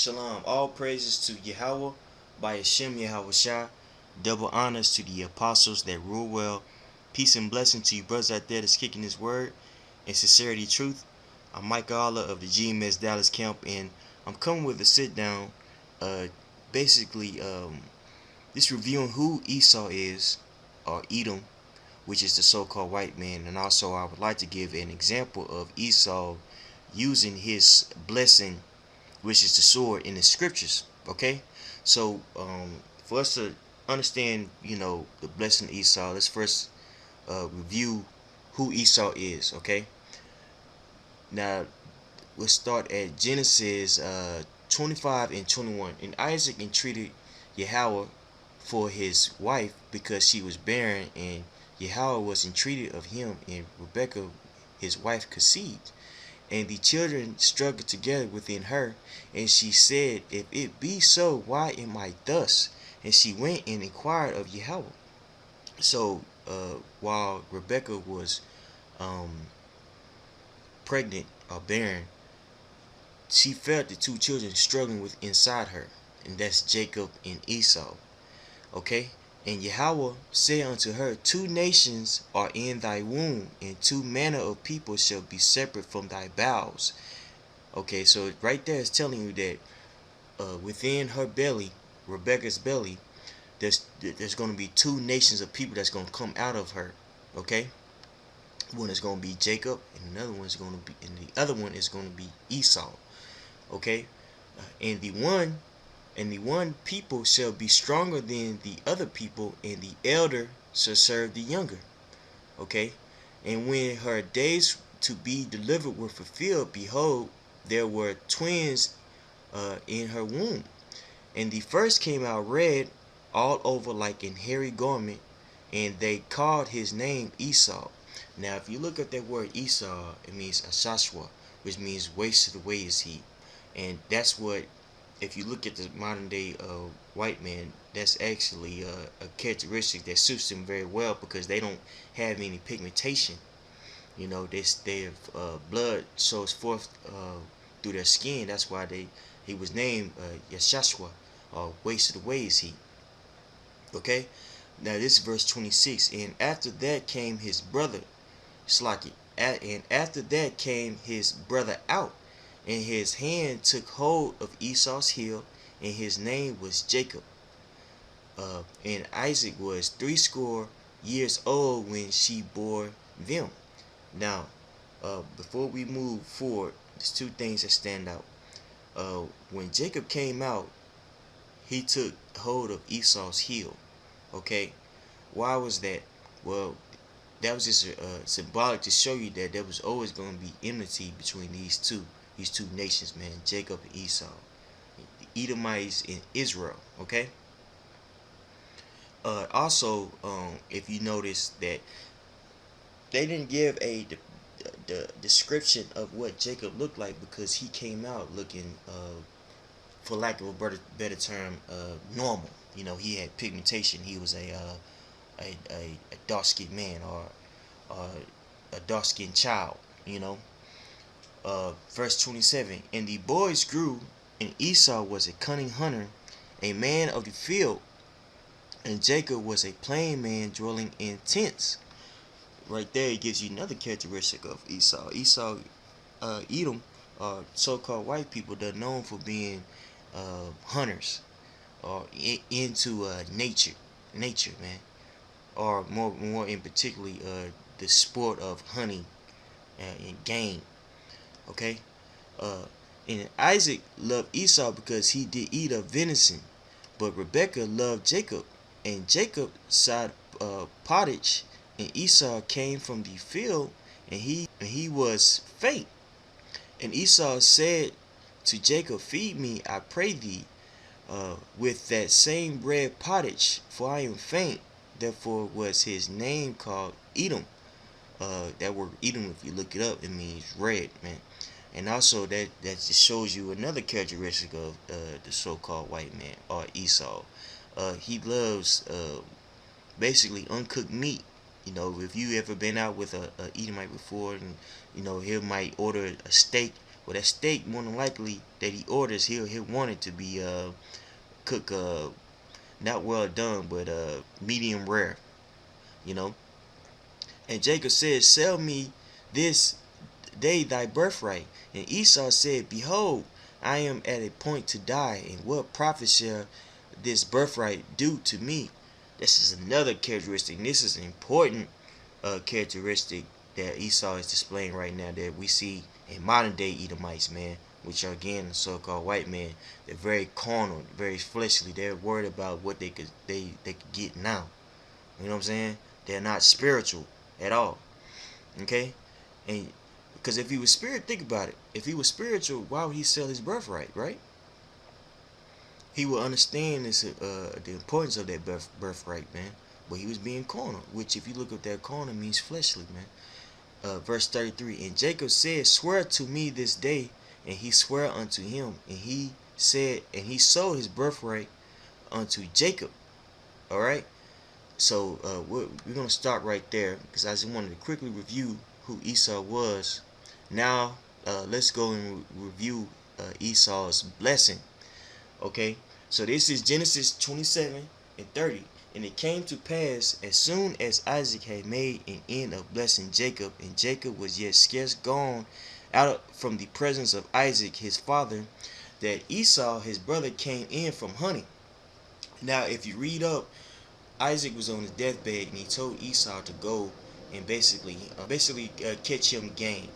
Shalom. All praises to Yahweh by Hashem Yahweh Shah. Double honors to the apostles that rule well. Peace and blessing to you brothers out there that's kicking His word and sincerity truth. I'm Mike Allah of the GMS Dallas camp, and I'm coming with a sit down. Basically, just reviewing who Esau is, or Edom, which is the so-called white man, and also I would like to give an example of Esau using his blessing, which is the sword, in the scriptures. Okay, so for us to understand, the blessing of Esau, let's first review who Esau is. Okay, now we'll start at Genesis 25 and 21. And Isaac entreated Yahweh for his wife because she was barren, and Yahweh was entreated of him, and Rebekah his wife conceived. And the children struggled together within her, and she said, If it be so, why am I thus? And she went and inquired of Yahweh. So while Rebekah was pregnant or barren, she felt the two children struggling with inside her, and that's Jacob and Esau. Okay, and Yahweh said unto her, Two nations are in thy womb, and two manner of people shall be separate from thy bowels. Okay, so right there is telling you that within her belly, Rebecca's belly, there's going to be two nations of people that's going to come out of her. Okay, one is going to be Jacob, and another one is going to be, and the other one is going to be Esau. Okay, and the one people shall be stronger than the other people, and the elder shall serve the younger. Okay, and when her days to be delivered were fulfilled, behold, there were twins in her womb, and the first came out red all over like an hairy garment, and they called his name Esau. Now, if you look at that word Esau, it means Ashashwa, which means wasted away is he, and that's what. If you look at the modern day white man, that's actually a characteristic that suits them very well, because they don't have any pigmentation. Their blood shows forth through their skin. That's why he was named Yashashua, wasted away is he. Okay, now this is verse 26. And after that came his brother, Slaki, and after that came his brother out, and his hand took hold of Esau's heel, and his name was Jacob. And Isaac was 80 years old when she bore them. Now, before we move forward, there's two things that stand out. When Jacob came out, he took hold of Esau's heel. Okay, why was that? Well, that was just symbolic to show you that there was always going to be enmity between these two nations, man, Jacob and Esau, the Edomites and Israel. Okay. Also, if you notice that they didn't give the description of what Jacob looked like, because he came out looking, for lack of a better term, normal. He had pigmentation. He was a dark-skinned man, or a dark-skinned child. Verse 27, and the boys grew, and Esau was a cunning hunter, a man of the field, and Jacob was a plain man dwelling in tents. Right there, it gives you another characteristic of Esau. Edom, so-called white people, they're known for being hunters, or into nature, man, or more in particularly the sport of hunting and game. Okay, and Isaac loved Esau because he did eat of venison, but Rebekah loved Jacob, and Jacob sought pottage, and Esau came from the field, and he was faint. And Esau said to Jacob, Feed me, I pray thee, with that same bread pottage, for I am faint. Therefore was his name called Edom. That word Edom, if you look it up, it means red, man. And also that just shows you another characteristic of the so-called white man, or Esau. He loves basically uncooked meat. If you ever been out with a Edomite before, and he might order a steak Well, that steak, more than likely that he orders, he'll want it to be cooked not well done, but medium rare. You know. And Jacob said, "Sell me this day thy birthright." And Esau said, "Behold, I am at a point to die, and what profit shall this birthright do to me?" This is another characteristic. And this is an important characteristic that Esau is displaying right now that we see in modern day Edomites, man, which are again so-called white men. They're very carnal, very fleshly. They're worried about what they could get now. You know what I'm saying? They're not spiritual at all. Okay? And because if he was spirit, think about it. If he was spiritual, why would he sell his birthright, right? He would understand this, the importance of that birthright, man. But he was being carnal, which if you look at that, carnal means fleshly, man. Verse 33, and Jacob said, "Swear to me this day," and he swore unto him, and he said, and he sold his birthright unto Jacob. All right. So we're gonna start right there because I just wanted to quickly review who Esau was. Now let's go and review Esau's blessing. Okay, so this is Genesis 27 and 30. And it came to pass, as soon as Isaac had made an end of blessing Jacob, and Jacob was yet scarce gone out from the presence of Isaac his father, that Esau his brother came in from hunting. Now if you read up, Isaac was on his deathbed, and he told Esau to go and basically catch him game.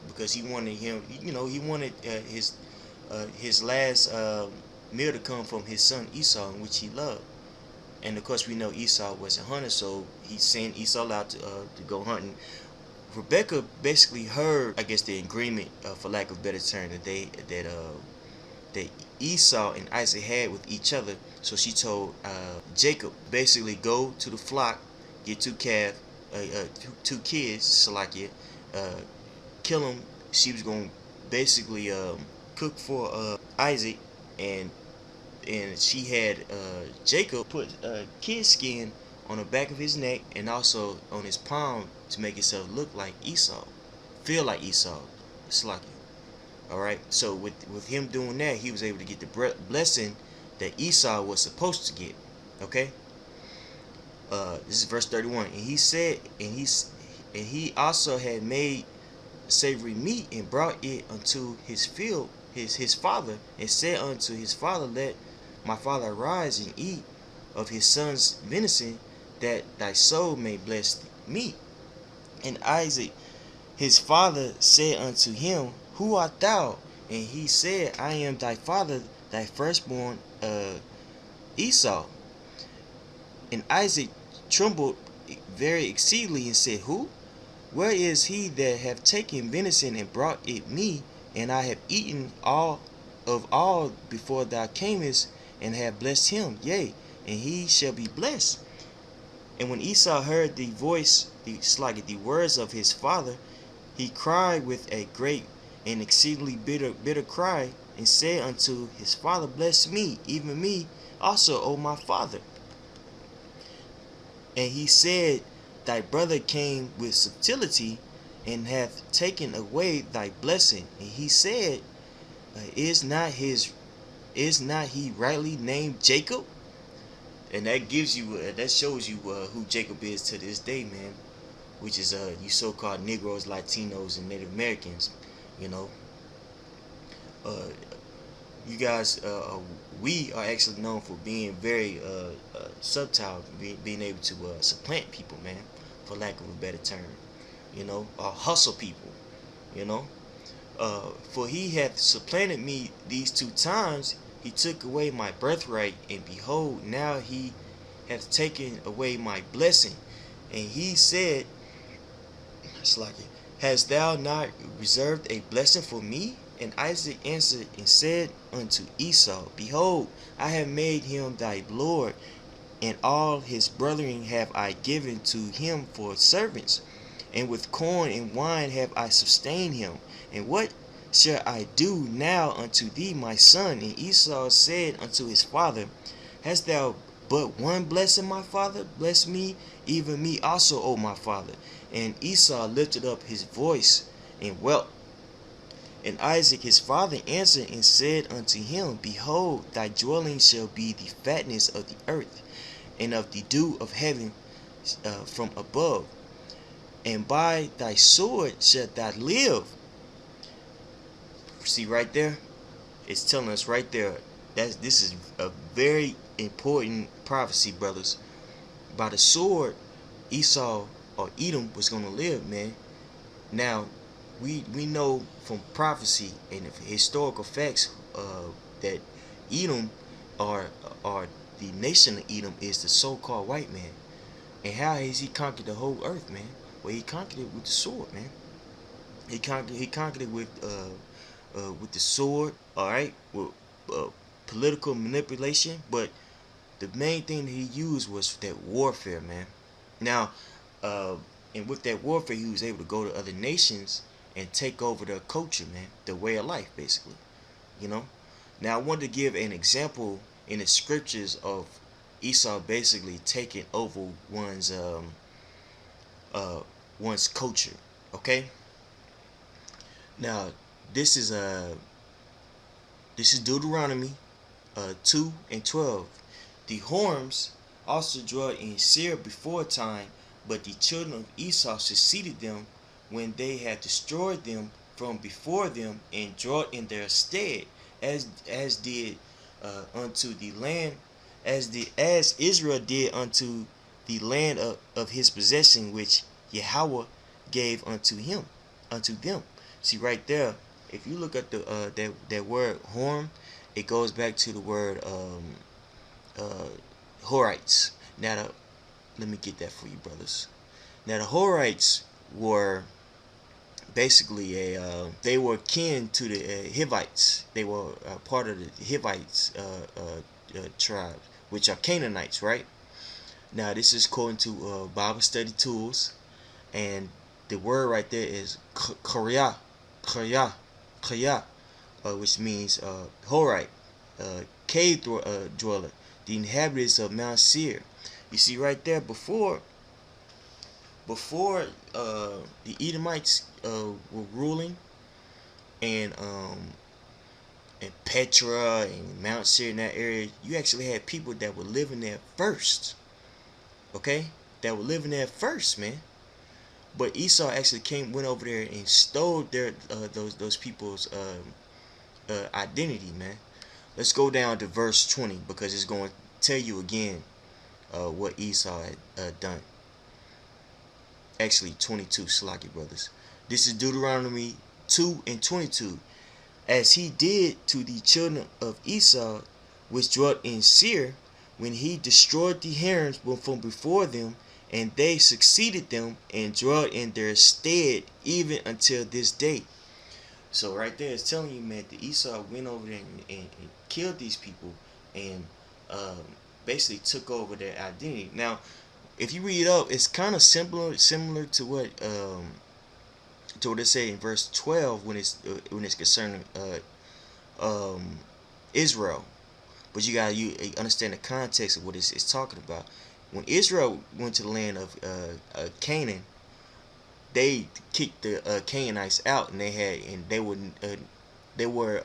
Because he wanted him, he wanted his last meal to come from his son Esau, in which he loved. And of course, we know Esau was a hunter, so he sent Esau out to go hunting. Rebecca basically heard, I guess, the agreement, for lack of a better term, that Esau and Isaac had with each other. So she told Jacob, basically, go to the flock, get two kids, Salakia, kill them. She was going to basically cook for Isaac, and she had Jacob put kid skin on the back of his neck and also on his palm to make himself look like Esau, feel like Esau. Salakia. All right. So with him doing that, he was able to get the blessing that Esau was supposed to get. Okay. This is verse 31. And he said, and he also had made savory meat and brought it unto his field, his father, and said unto his father, "Let my father arise and eat of his son's venison, that thy soul may bless me." And Isaac his father said unto him, "Who art thou?" And he said, "I am thy father, thy firstborn Esau." And Isaac trembled very exceedingly and said, "Who? Where is he that hath taken venison and brought it me? And I have eaten all before thou camest, and have blessed him, yea, and he shall be blessed." And when Esau heard the voice, the words of his father, he cried with a great and exceedingly bitter cry, and said unto his father, "Bless me, even me also, O my father." And he said, "Thy brother came with subtlety, and hath taken away thy blessing." And he said, Is not he rightly named Jacob?" And that gives you, that shows you who Jacob is to this day, man. Which is you so-called Negroes, Latinos, and Native Americans. You know, you guys, we are actually known for being very subtle, being able to supplant people, man, for lack of a better term. Hustle people. You know, for he hath supplanted me these 2 times. He took away my birthright, and behold, now he hath taken away my blessing. And he said, "Hast thou not reserved a blessing for me?" And Isaac answered and said unto Esau, "Behold, I have made him thy lord, and all his brethren have I given to him for servants, and with corn and wine have I sustained him. And what shall I do now unto thee, my son?" And Esau said unto his father, "Hast thou but one blessing, my father? Bless me, even me also, O my father." And Esau lifted up his voice and wept. And Isaac his father answered and said unto him, Behold, thy dwelling shall be the fatness of the earth, and of the dew of heaven from above, and by thy sword shalt thou live. See right there? It's telling us right there that this is a very important prophecy, brothers. By the sword, Esau or Edom was gonna live, man. Now, we know from prophecy and historical facts that Edom or the nation of Edom is the so-called white man. And how has he conquered the whole earth, man? Well, he conquered it with the sword, man. He conquered it with the sword, all right, with uh, political manipulation. But the main thing that he used was that warfare, man. Now, and with that warfare, he was able to go to other nations and take over their culture, man, their way of life, basically. You know. Now, I wanted to give an example in the scriptures of Esau basically taking over uh one's culture. Okay. Now, this is Deuteronomy 2:12. The Horites also dwelt in Seir before time, but the children of Esau succeeded them when they had destroyed them from before them and dwelt in their stead, as did unto the land, as Israel did unto the land of his possession, which Yahweh gave unto them. See right there, if you look at the that word horn, it goes back to the word uh, Horites. Now, let me get that for you, brothers. Now, the Horites were basically they were kin to the Hivites. They were part of the Hivites tribe, which are Canaanites, right? Now, this is according to Bible study tools, and the word right there is Korea, Korea, Korea, which means Horite, cave dweller, the inhabitants of Mount Seir. You see right there, before the Edomites were ruling, and Petra and Mount Seir in that area, you actually had people that were living there first. Okay, that were living there first, man. But Esau actually went over there and stole their those people's identity, man. Let's go down to verse 20 because it's going to tell you again what Esau had done. Actually, 22, Slaki brothers. This is Deuteronomy 2:22. As he did to the children of Esau, which dwelt in Seir, when he destroyed the Horites from before them, and they succeeded them and dwelt in their stead even until this day. So right there, it's telling you, man, that Esau went over there and killed these people and basically took over their identity. Now, if you read up, it's kind of similar to what it say in verse 12 when it's concerning Israel. But you understand the context of what it's talking about. When Israel went to the land of Canaan, they kicked the Canaanites out, and they were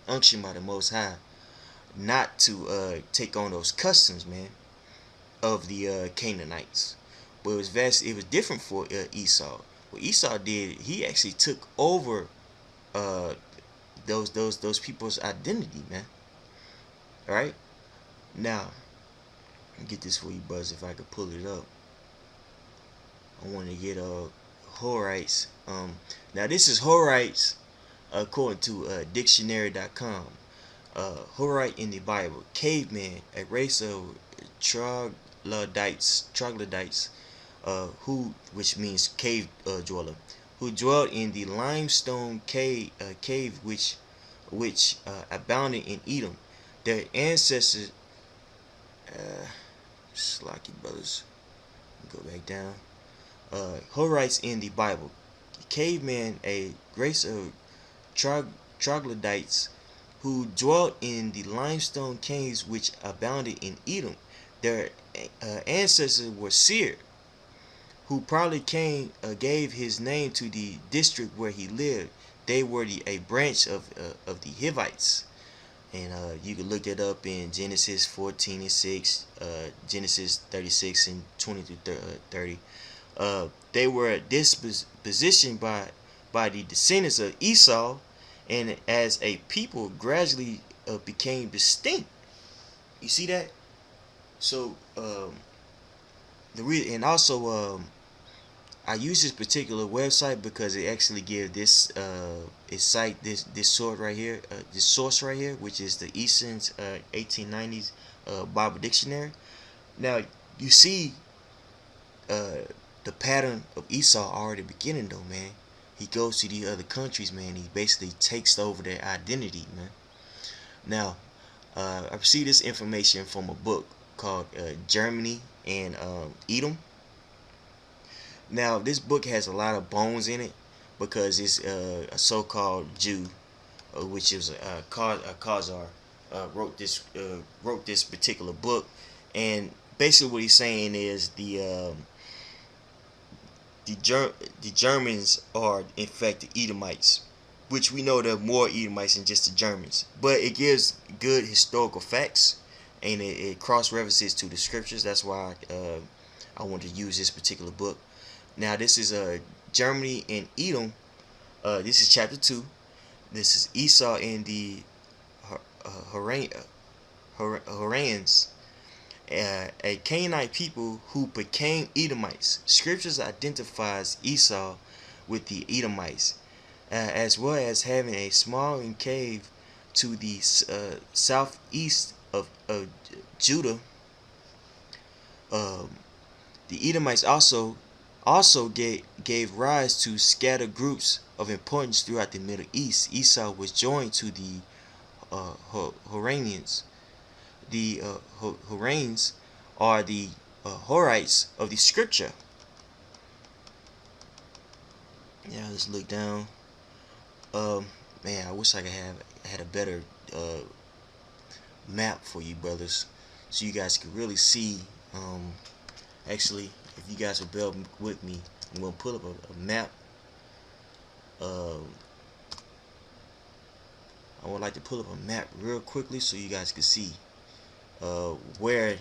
unctioned by the Most High not to take on those customs, man, of the Canaanites. But it was different for Esau. What Esau did, he actually took over those people's identity, man. All right. Now, get this for you, Buzz, if I could pull it up. I want to get Horites. Now this is Horites according to dictionary.com. Horite in the Bible, caveman, a race of troglodytes, which means cave dweller, who dwelt in the limestone cave which abounded in Edom. Their ancestors, Slocky brothers, go back down. Horites in the Bible, caveman, a race of troglodytes who dwelt in the limestone caves which abounded in Edom. Their ancestors were Seir, who probably gave his name to the district where he lived. they were a branch of the Hivites. And you can look that up in Genesis 14:6, Genesis 36 and 20 through 30. They were dispositioned by the descendants of Esau, and as a people gradually became distinct. You see that? So and also I use this particular website because it actually gives this this source right here, which is the Easton's 1890s Bible Dictionary. Now you see the pattern of Esau already beginning though, man. He goes to the other countries, man. He basically takes over their identity, man. Now I received this information from a book called Germany and Edom. Now, this book has a lot of bones in it because it's a so-called Jew, which is Khazar, wrote this particular book, and basically what he's saying is the Germans are in fact the Edomites, which we know there are more Edomites than just the Germans, but it gives good historical facts and it cross references to the scriptures. That's why I wanted to use this particular book. Now this is Germany and Edom. This is chapter 2. This is Esau and the Horites, a Canaanite people who became Edomites. Scriptures identifies Esau with the Edomites, as well as having a small enclave to the southeast of Judah. The Edomites also gave rise to scattered groups of importance throughout the Middle East. Esau was joined to the Horites. The Horites are the Horites of the scripture. Yeah, let's look down. Man, I wish I could had a better map for you brothers, so you guys could really see. Actually, if you guys will bear with me, I'm gonna pull up a map. I would like to pull up a map real quickly so you guys can see where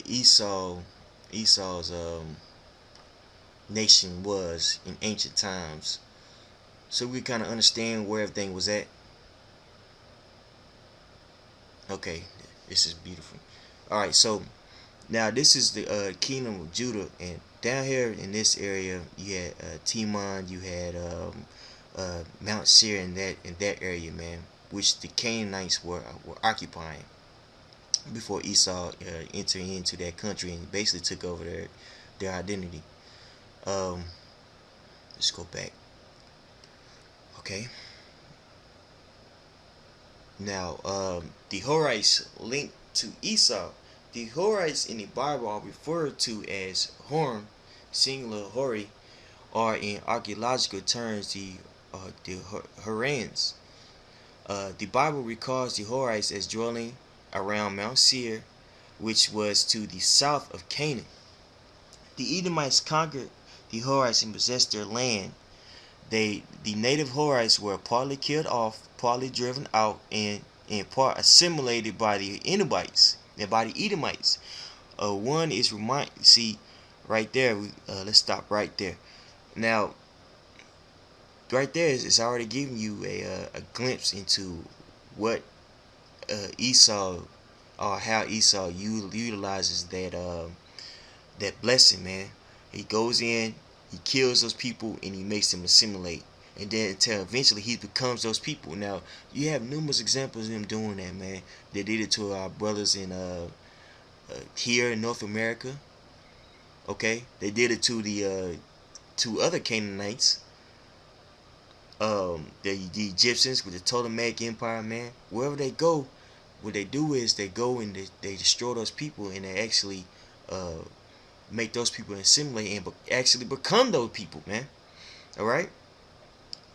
Esau's nation was in ancient times, so we kind of understand where everything was at. Okay, this is beautiful. All right, so now this is the kingdom of Judah, and down here in this area you had Timon, you had Mount Seir in that area, man, which the Canaanites were occupying before Esau entered into that country and basically took over their identity. Let's go back. Okay. Now, the Horites linked to Esau. The Horites in the Bible are referred to as Horn, singular Hori, or in archaeological terms the Horites. The Bible records the Horites as dwelling around Mount Seir, which was to the south of Canaan. The Edomites conquered the Horites and possessed their land. The native Horites were partly killed off, partly driven out, and in part assimilated by the Edomites. One is see right there. Let's stop right there. Now, right there is already giving you a glimpse into what Esau, or how Esau utilizes that blessing, man. He goes in, he kills those people, and he makes them assimilate, and then until eventually he becomes those people. Now you have numerous examples of him doing that, man. They did it to our brothers in here in North America. Okay, they did it to the to other Canaanites. The Egyptians with the Ptolemaic Empire, man. Wherever they go, what they do is they go and they destroy those people, and they actually make those people assimilate and actually become those people, man. All right.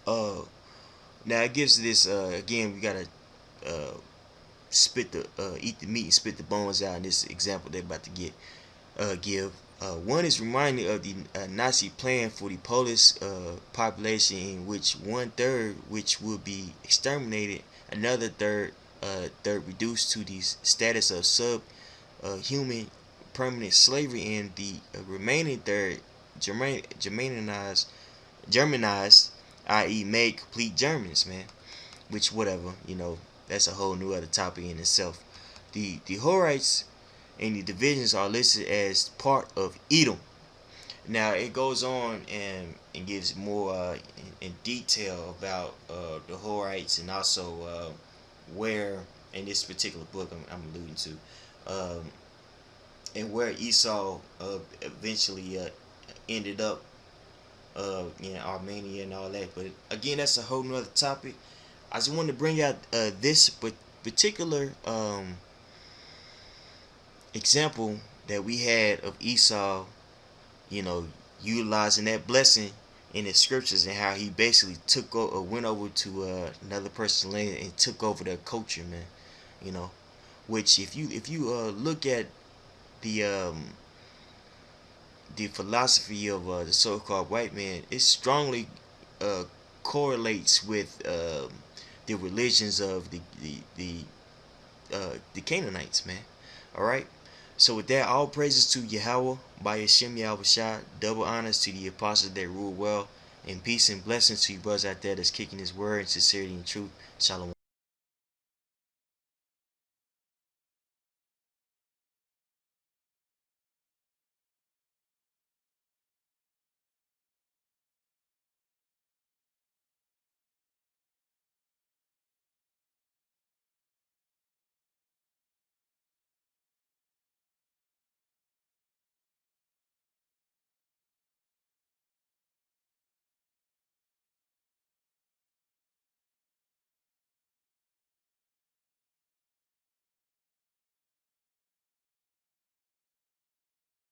Now it gives this again. We gotta eat the meat and spit the bones out in this example they're about to give. One is reminding of the Nazi plan for the Polish population, in which one third which would be exterminated, another third reduced to the status of subhuman permanent slavery, and the remaining third Germanized, i.e., made complete Germans, man. Which whatever, that's a whole new other topic in itself. The Horites and the divisions are listed as part of Edom. Now it goes on and gives more in detail about the Horites, and also where in this particular book I'm alluding to, and where Esau eventually ended up in Armenia and all that. But again, that's a whole nother topic. I just wanted to bring out this particular example that we had of Esau, you know, utilizing that blessing in the scriptures, and how he basically went over to another person's land and took over their culture, man. You know, which if you look at the um, the philosophy of the so-called white man, it strongly uh, correlates with the religions of the Canaanites, man. All right. So with that, all praises to Yahweh by Hashem Yahushua. Double honors to the apostles that rule well, and peace and blessings to you brothers out there that's kicking His word in sincerity and truth. Shalom.